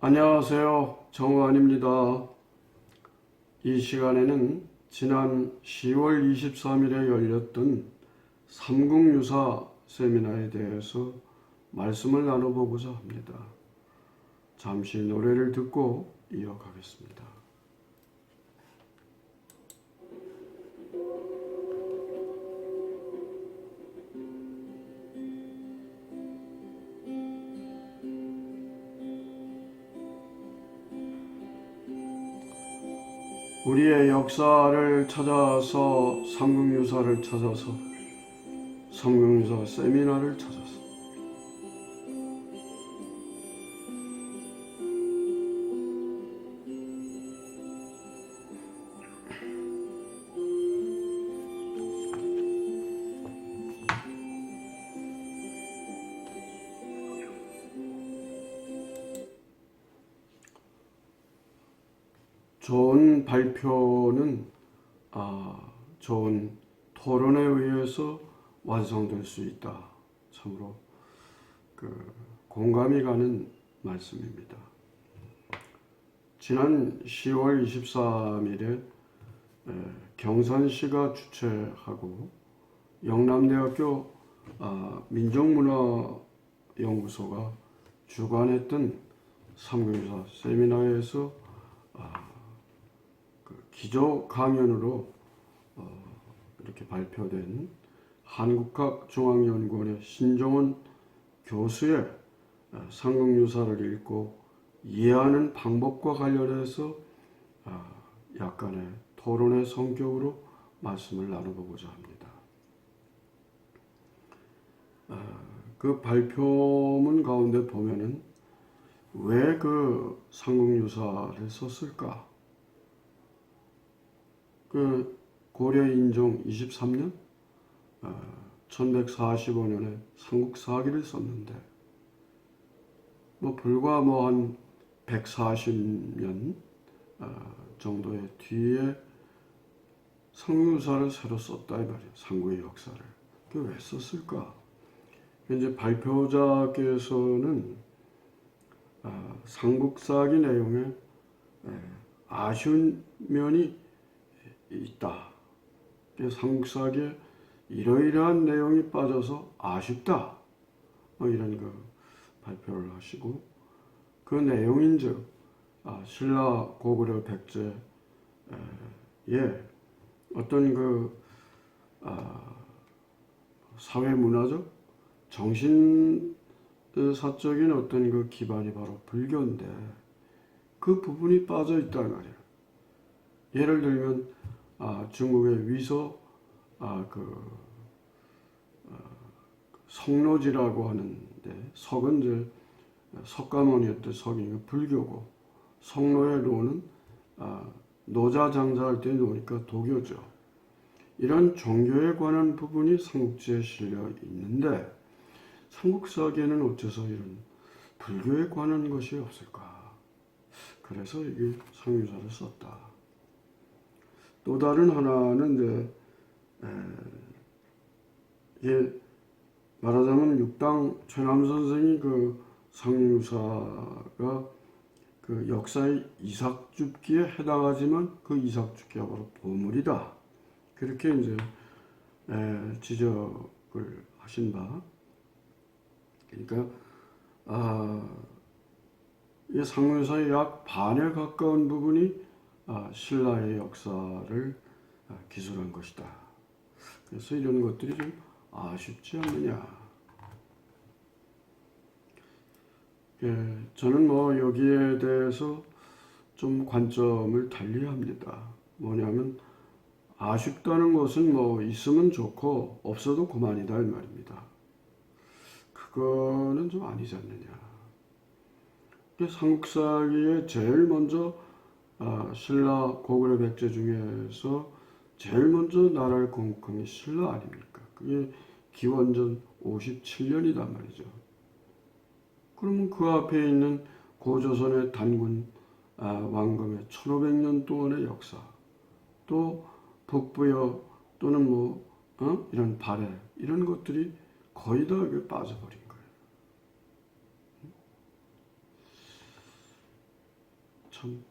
안녕하세요. 정우환입니다. 이 시간에는 지난 10월 23일에 열렸던 삼국유사 세미나에 대해서 말씀을 나눠보고자 합니다. 잠시 노래를 듣고 이어가겠습니다. 우리의 역사를 찾아서 삼국유사를 찾아서 삼국유사 세미나를 찾아서 좋은 발표는 좋은 토론에 의해서 완성될 수 있다. 참으로 공감이 가는 말씀입니다. 지난 10월 23일에 경산시가 주최하고 영남대학교 민족문화연구소가 주관했던 삼국유사 세미나에서 기조 강연으로 이렇게 발표된 한국학중앙연구원의 신종원 교수의 삼국유사를 읽고 이해하는 방법과 관련해서 약간의 토론의 성격으로 말씀을 나눠보고자 합니다. 그 발표문 가운데 보면은 왜 그 삼국유사를 썼을까? 고려 인종 23년 1145년에 삼국사기를 썼는데 불과 한 140년 정도의 뒤에 삼국유사를 새로 썼다 이 말이에요. 삼국의 역사를. 왜 썼을까? 이제 발표자께서는 삼국사기 내용에 아쉬운 면이 있다. 삼국사기에 이러이러한 내용이 빠져서 아쉽다. 이런 발표를 하시고 그 내용인즉 신라 고구려 백제의 어떤 사회 문화적 정신사적인 어떤 기반이 바로 불교인데 그 부분이 빠져 있단 말이에요. 예를 들면 중국의 위서 석로지라고 하는데 석은 이제 석가모니였던 석이 불교고 석로의 로는 노자 장자할 때 노니까 도교죠. 이런 종교에 관한 부분이 삼국지에 실려 있는데 삼국사기에는 어째서 이런 불교에 관한 것이 없을까? 그래서 이게 삼국유사를 썼다. 또 다른 하나는 말하자면 육당 최남 선생이 삼국유사가 역사의 이삭줍기에 해당하지만 그 이삭줍기가 바로 보물이다. 그렇게 이제 지적을 하신 바. 그러니까 이 삼국유사의 약 반에 가까운 부분이 신라의 역사를 기술한 것이다. 그래서 이런 것들이 좀 아쉽지 않느냐. 저는 여기에 대해서 좀 관점을 달리합니다. 뭐냐면 아쉽다는 것은 있으면 좋고 없어도 그만이다 이 말입니다. 그거는 좀 아니지 않느냐. 삼국사기에 제일 먼저 신라 고구려 백제 중에서 제일 먼저 나라를 건국한 게 신라 아닙니까? 그게 기원전 57년이단 말이죠. 그러면 그 앞에 있는 고조선의 단군 왕검의 1500년 동안의 역사, 또 북부여 또는 이런 발해 이런 것들이 거의 다 빠져버린 거예요. 참.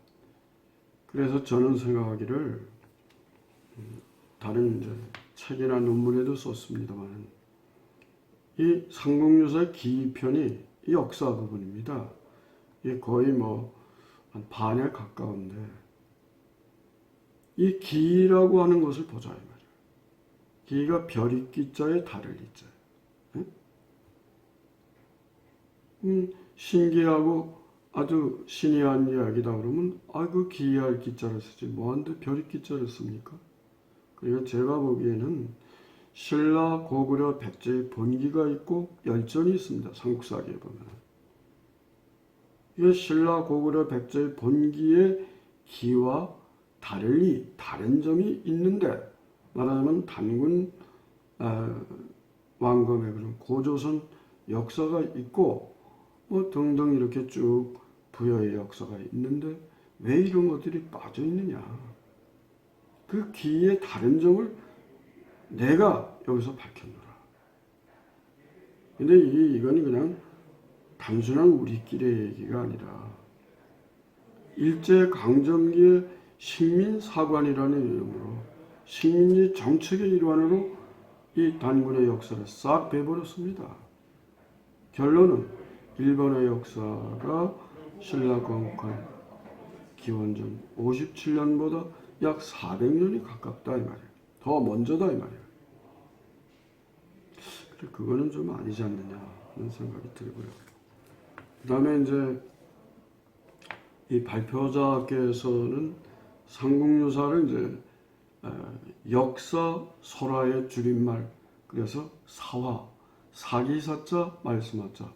그래서 저는 생각하기를 다른 이제 책이나 논문에도 썼습니다만 이 삼국유사의 기편이 이 역사 부분입니다. 이게 거의 뭐 한 반에 가까운데 이 기라고 하는 것을 보자 이 말이에요. 기가 별이 기자에 달을 기자. 신기하고 아주 신이한 이야기다 그러면 그 기이할 기자를 쓰지 뭐한데 별이 기자를 씁니까? 그러니까 제가 보기에는 신라 고구려 백제의 본기가 있고 열전이 있습니다. 삼국사기에 보면 이게 신라 고구려 백제의 본기의 기와 달리 다른 점이 있는데 말하자면 단군 왕검의 그런 고조선 역사가 있고 뭐 등등 이렇게 쭉 부여의 역사가 있는데 왜 이런 것들이 빠져 있느냐? 그 기의 다른 점을 내가 여기서 밝혀놓으라. 근데 이건 그냥 단순한 우리끼리의 얘기가 아니라 일제강점기의 식민사관이라는 이름으로 식민지 정책의 일환으로 이 단군의 역사를 싹 빼버렸습니다. 결론은 일본의 역사가 신라건국한 기원전 57년보다 약 400년이 가깝다 이 말이에요. 더 먼저다 이 말이에요. 그래, 그거는 좀 아니지 않느냐 하는 생각이 들고요. 그 다음에 이제 이 발표자께서는 삼국유사를 이제 역사 설화의 줄임말 그래서 사화 사기사자 말씀하자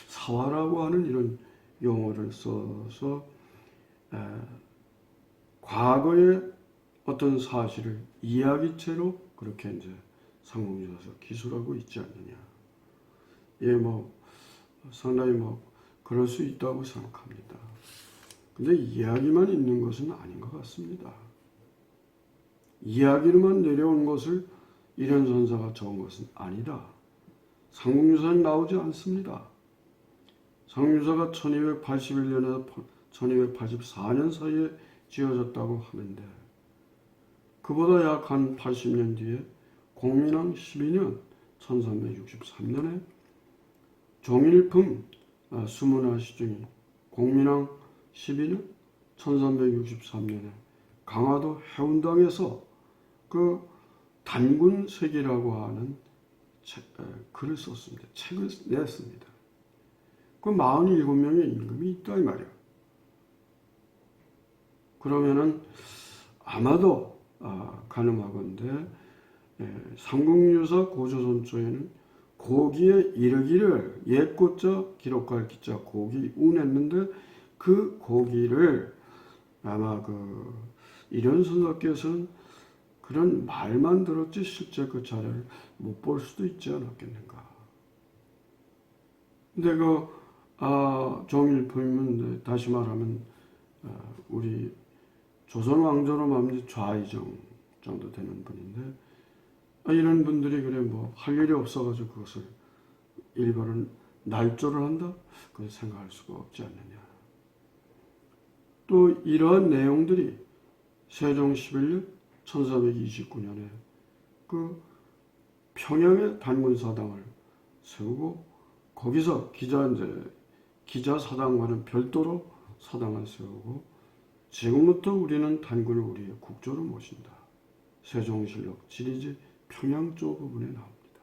사화라고 하는 이런 용어를 써서 과거의 어떤 사실을 이야기체로 그렇게 이제 삼국유사에서 기술하고 있지 않느냐. 예, 뭐 상당히 뭐 그럴 수 있다고 생각합니다. 근데 이야기만 있는 것은 아닌 것 같습니다. 이야기로만 내려온 것을 일현선사가 적은 것은 아니다. 삼국유사는 나오지 않습니다. 삼국유사가 1281년에서 1284년 사이에 지어졌다고 하는데 그보다 약 한 80년 뒤에 공민왕 12년 1363년에 종일품 수문화 시중이 공민왕 12년 1363년에 강화도 해운당에서 그 단군색이라고 하는 글을 썼습니다. 책을 냈습니다. 그 47명의 임금이 있다 이 말이에요. 그러면은 아마도 가늠하건대 삼국유사 고조선조에는 고기에 이르기를 옛고자 기록할 기자 고기 운했는데 그 고기를 아마 그 일현선사께서는 그런 말만 들었지 실제 그 자료를 못 볼 수도 있지 않았겠는가. 근데 그 종일품은 다시 말하면 우리 조선 왕조로 말하면 좌의정 정도 되는 분인데 이런 분들이 그래 뭐 할 일이 없어가지고 그것을 일본은 날조를 한다? 그걸 생각할 수가 없지 않느냐. 또 이러한 내용들이 세종 11년 1429년에 그 평양에 단군사당을 세우고 거기서 기자사당과는 별도로 사당을 세우고 지금부터 우리는 단군을 우리의 국조로 모신다. 세종실록 지리지 평양조 부분에 나옵니다.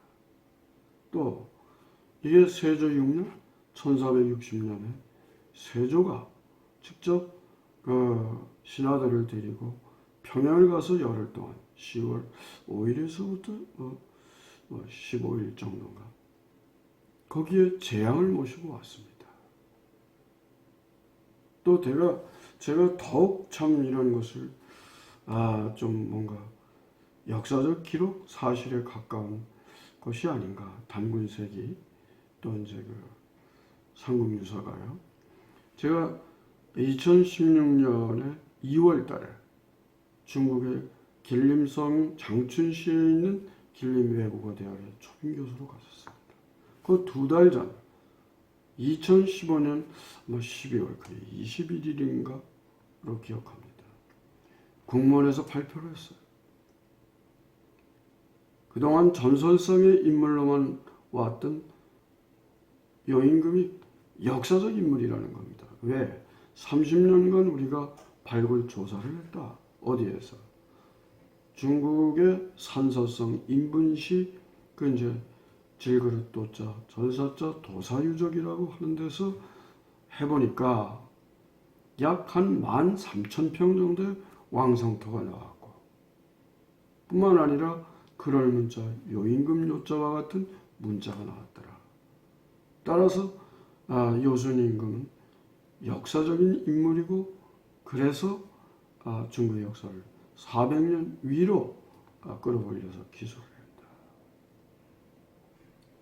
또 이게 세조 6년 1460년에 세조가 직접 그 신하들을 데리고 평양을 가서 열흘 동안 10월 5일에서부터 15일 정도인가 거기에 재앙을 모시고 왔습니다. 또 제가 더욱 참 이런 것을 좀 뭔가 역사적 기록 사실에 가까운 것이 아닌가. 단군색이 또 이제 그 삼국유사가요. 제가 2016년에 2월 달에 중국의 길림성 장춘시에 있는 길림외국어대학의 초빙교수로 갔었습니다. 그 2달 전 2015년 12월 21일인가 기억합니다. 국문에서 발표를 했어요. 그동안 전설성의 인물로만 왔던 요임금이 역사적 인물이라는 겁니다. 왜? 30년간 우리가 발굴 조사를 했다. 어디에서? 중국의 산서성 인분시 그 이제 질그릇 도자, 절사자, 도사유적이라고 하는 데서 해보니까 약 한 13,000평 정도의 왕성토가 나왔고 뿐만 아니라 그럴 문자, 요임금 요자와 같은 문자가 나왔더라. 따라서 요순임금은 역사적인 인물이고 그래서 중국의 역사를 400년 위로 끌어올려서 기술을 했다.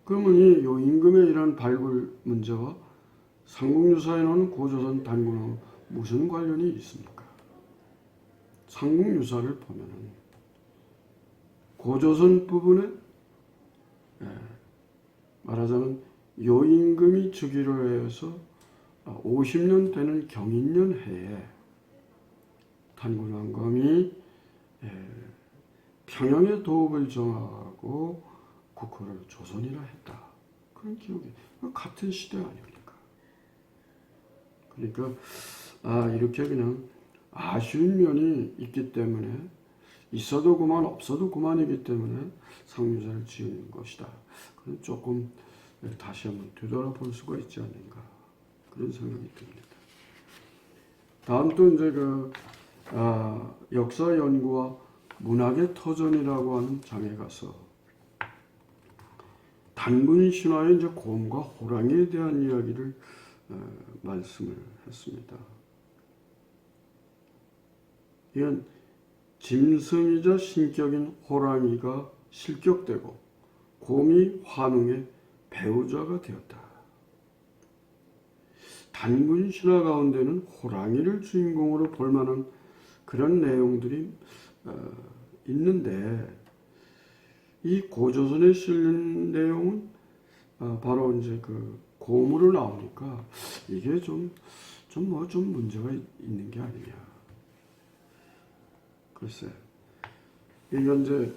그러면 이 요임금의 이러한 발굴 문제와 삼국유사에 나오는 고조선 단군하고 무슨 관련이 있습니까? 삼국유사를 보면은 고조선 부분에 말하자면 요임금이 즉위를 해서 50년 되는 경인년 해에 단군왕검이 평양의 도읍을 정하고 국호를 조선이라 했다. 그런 기억이 같은 시대 아닙니까? 그러니까 이렇게 그냥 아쉬운 면이 있기 때문에 있어도 그만 없어도 그만이기 때문에 상류사를 지은 것이다. 그런 조금 다시 한번 되돌아볼 수가 있지 않는가 그런 생각이 듭니다. 다음 또 이제 역사 연구와 문학의 터전이라고 하는 장에 가서 단군 신화의 이제 곰과 호랑이에 대한 이야기를 말씀을 했습니다. 이건 짐승이자 신격인 호랑이가 실격되고 곰이 환웅의 배우자가 되었다. 단군 신화 가운데는 호랑이를 주인공으로 볼 만한 그런 내용들이 있는데 이 고조선에 실린 내용은 바로 이제 그 곰으로 나오니까 이게 좀 문제가 있는 게 아니냐. 글쎄, 이건 이제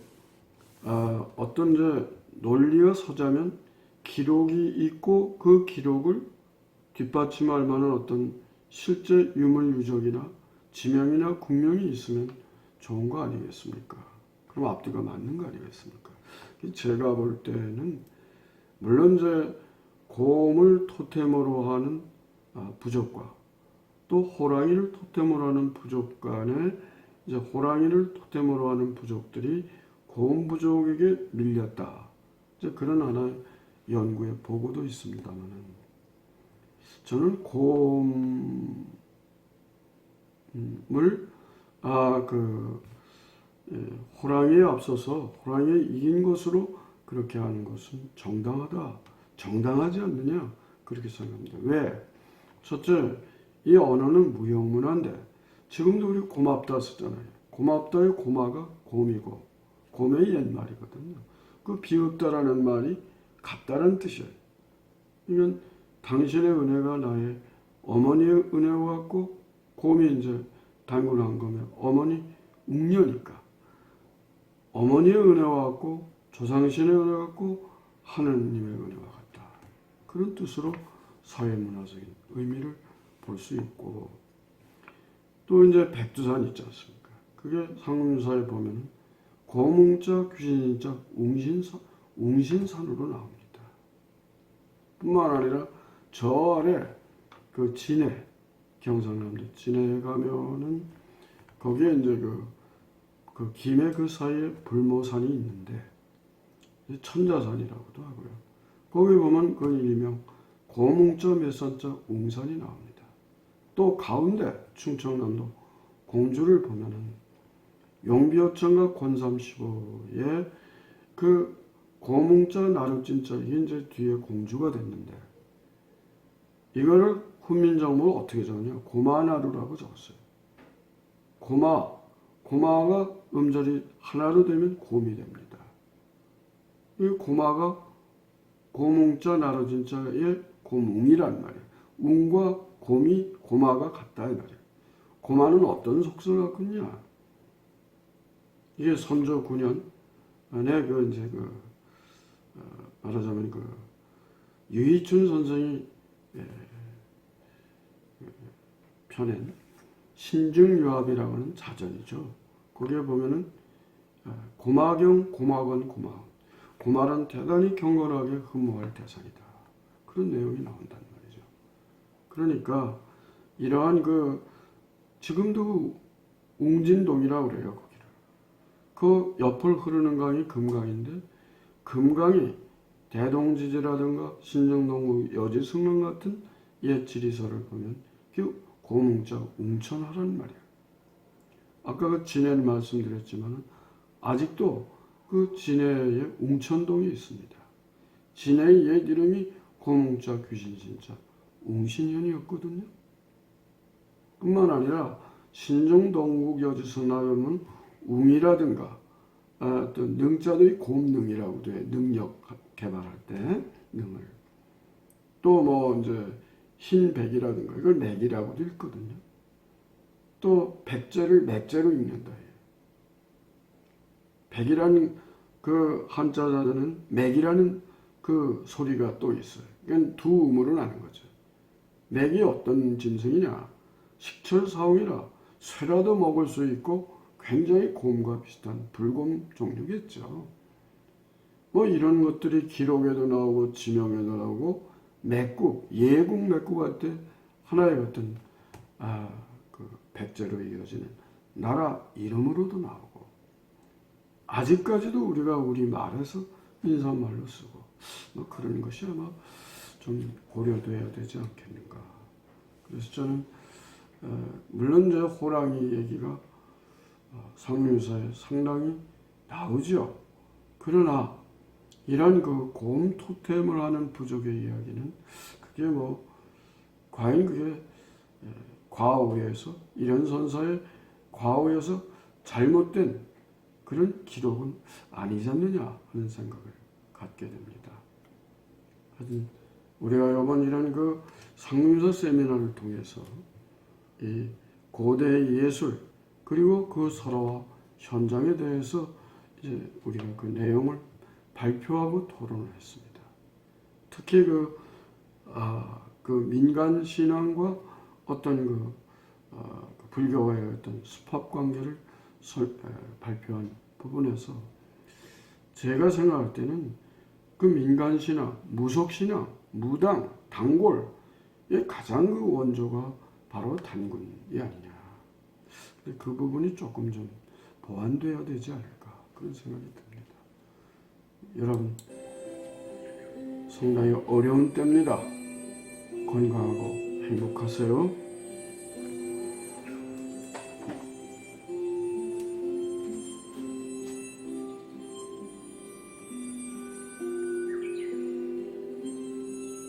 어떤 이제 논리가 서자면 기록이 있고 그 기록을 뒷받침할 만한 어떤 실제 유물 유적이나 지명이나 국명이 있으면 좋은 거 아니겠습니까? 그럼 앞뒤가 맞는 거 아니겠습니까? 제가 볼 때는 물론 이제 곰을 토템으로 하는 부족과 또 호랑이를 토템으로 하는 부족 간에 이제 호랑이를 토템으로 하는 부족들이 곰 부족에게 밀렸다. 이제 그런 하나의 연구의 보고도 있습니다만은 저는 곰을 호랑이에 앞서서 호랑이에 이긴 것으로 그렇게 하는 것은 정당하다. 정당하지 않느냐 그렇게 생각합니다. 왜? 첫째, 이 언어는 무형문화인데 지금도 우리 고맙다 쓰잖아요. 고맙다의 고마가 곰이고 곰의 옛말이거든요. 그 비읍다라는 말이 같다는 뜻이에요. 이건 당신의 은혜가 나의 어머니의 은혜와 같고 곰이 이제 단군한 거면 어머니 웅녀니까 어머니의 은혜와 같고 조상신의 은혜와 같고 하느님의 은혜와 같다. 그런 뜻으로 사회문화적인 의미를 볼 수 있고 또 이제 백두산 있지 않습니까? 그게 상문사에 보면 고뭉자 귀신자 웅신산으로 나옵니다. 뿐만 아니라 저 아래 그 진해 경상남도 진해에 가면은 거기에 이제 그 김해 그 사이에 불모산이 있는데 천자산이라고도 하고요. 거기 보면 그 일명 고뭉자 몇산자 웅산이 나옵니다. 또 가운데 충청남도 공주를 보면은 용비어천과 권삼십오에 그 고뭉자 나루진자 이게 이제 뒤에 공주가 됐는데 이거를 훈민정부가 어떻게 적었냐? 고마나루라고 적었어요. 고마가 음절이 하나로 되면 곰이 됩니다. 이 고마가 고뭉자 나루진자의 고뭉이란 말이에요. 웅과 곰이 고마가 같다 이 말이에요. 고마는 어떤 속성을 갖고 있냐? 이게 선조 9년 안에 말하자면 유희춘 선생이 펴낸 신중유합이라고 하는 자전이죠. 거기에 보면은 고마경, 고마건, 고마운. 고마란 대단히 경건하게 흠모할 대상이다. 그런 내용이 나온단 말이죠. 그러니까 이러한 지금도 웅진동이라고 그래요. 거기를. 그 옆을 흐르는 강이 금강인데 금강이 대동지제라든가 신정동구 여지승릉 같은 옛 지리서를 보면 그 고문자 웅천하라는 말이야. 아까 진해를 말씀드렸지만 아직도 그 진해에 웅천동이 있습니다. 진해의 옛 이름이 고문자 귀신신자 웅신현이었거든요. 뿐만 아니라 신정동국 여지승낙하면 웅이라든가 어떤 능자도 곰능이라고도 해. 능력 개발할 때 능을. 또 이제 흰백이라든가 이걸 맥이라고도 읽거든요. 또 백제를 맥제로 읽는다. 백이라는 그 한자자는 맥이라는 그 소리가 또 있어요. 이건 두 음으로 나는 거죠. 맥이 어떤 짐승이냐? 식철사홍이라 쇠라도 먹을 수 있고 굉장히 곰과 비슷한 불곰 종류겠죠. 이런 것들이 기록에도 나오고 지명에도 나오고 맥국, 예국 맥국 할 때 하나의 어떤 백제로 이어지는 나라 이름으로도 나오고 아직까지도 우리가 우리 말에서 인사말로 쓰고 그런 것이 아마 좀 고려돼야 되지 않겠는가. 그래서 저는 물론 저 호랑이 얘기가 상류사에 상당히 나오죠. 그러나 이런 곰 토템을 하는 부족의 이야기는 그게 과연 그게 과거에서 이런 선사의 과거에서 잘못된 그런 기록은 아니지 않느냐 하는 생각을 갖게 됩니다. 하여튼 우리가 이번 이런 상류사 세미나를 통해서 이 고대의 예술 그리고 그 설화와 현장에 대해서 이제 우리가 그 내용을 발표하고 토론을 했습니다. 특히 그 민간 신앙과 어떤 불교와의 어떤 수합 관계를 발표한 부분에서 제가 생각할 때는 그 민간 신앙, 무속 신앙, 무당, 단골의 가장 원조가 바로 단군이 아니냐. 그 부분이 조금 좀 보완되어야 되지 않을까 그런 생각이 듭니다. 여러분 상당히 어려운 때입니다. 건강하고 행복하세요.